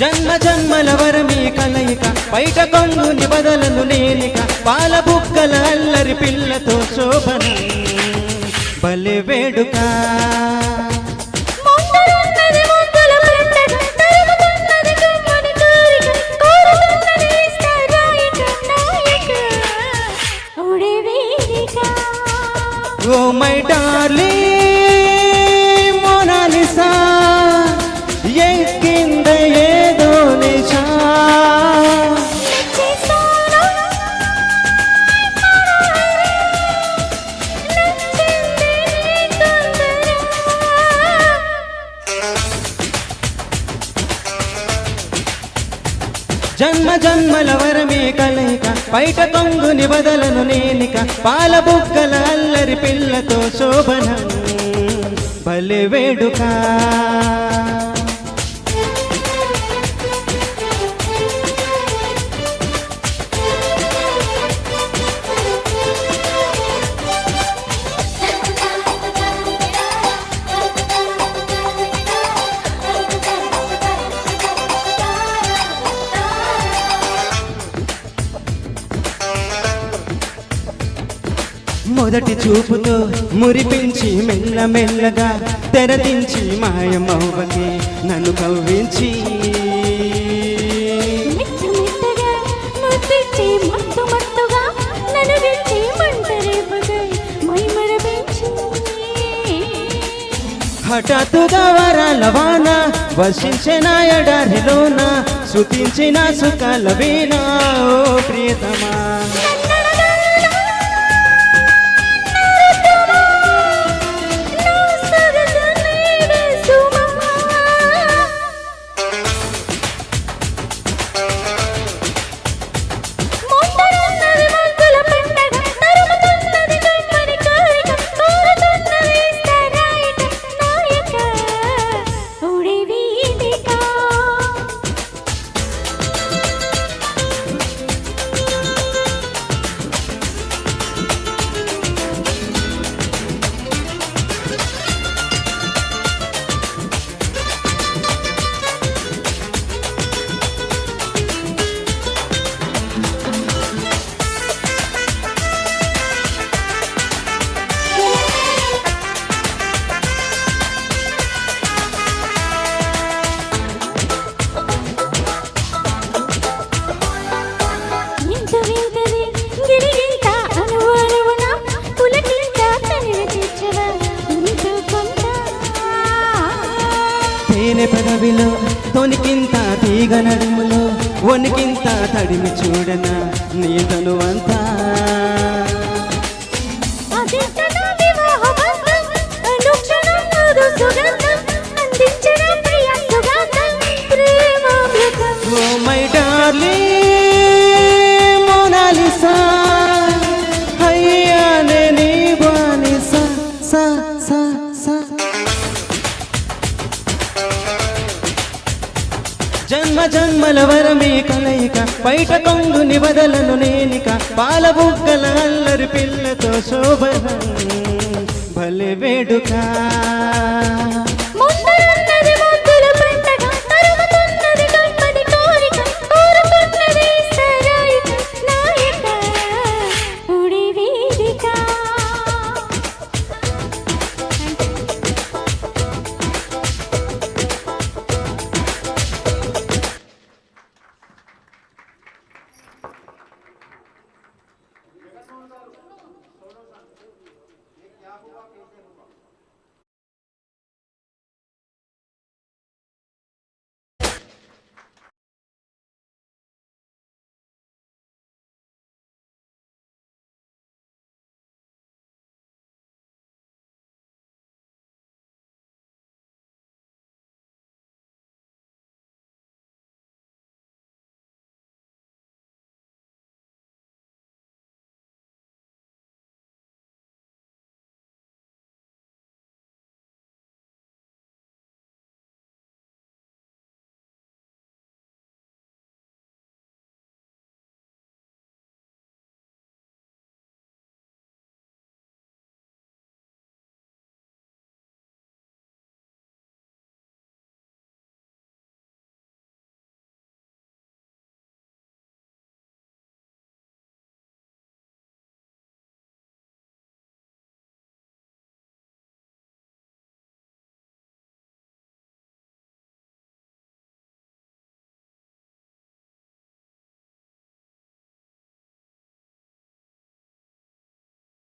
జన్మ జన్మల వరమీ కలయిక బయట కొంగుని బదలను నేనిక పాల బుక్కల అల్లరి పిల్లతో శోభన భలే వేడుక ఓ మై డార్లింగ్ మోనాలిసా ఎక్కింద ఏదో నిశా జన్మ జన్మల వరమే కలయిక బయట కొంగుని బదలను నేనిక పాల బుక్కల అల్లరి పిల్లతో శోభన భలే వేడుక మొదటి చూపుతో మురిపించి మెల్లమెల్లగా తెరదించి మాయమవ్వకే నన్ను కవ్వించి హఠాత్తుగా వరాల వాన వర్షించిన ఎడారిలోన శృతించిన సుఖాల వీణ ఓ ప్రియతమా తేనె పెదవిలో తొనికింత తీగ నడుములో వణికింత తడిమి చూడన నీతను అంతా ఓ మై డార్లింగ్ మోనాలిసా అయ్యానే నీ బానిసా సా సా సా జన్మ జన్మల వరమే కలయిక బయట కొంగుని బదలను నేనిక పాల బుగ్గల అల్లరి పిల్లతో శోభన భలే వేడుక क्या हुआ कैसे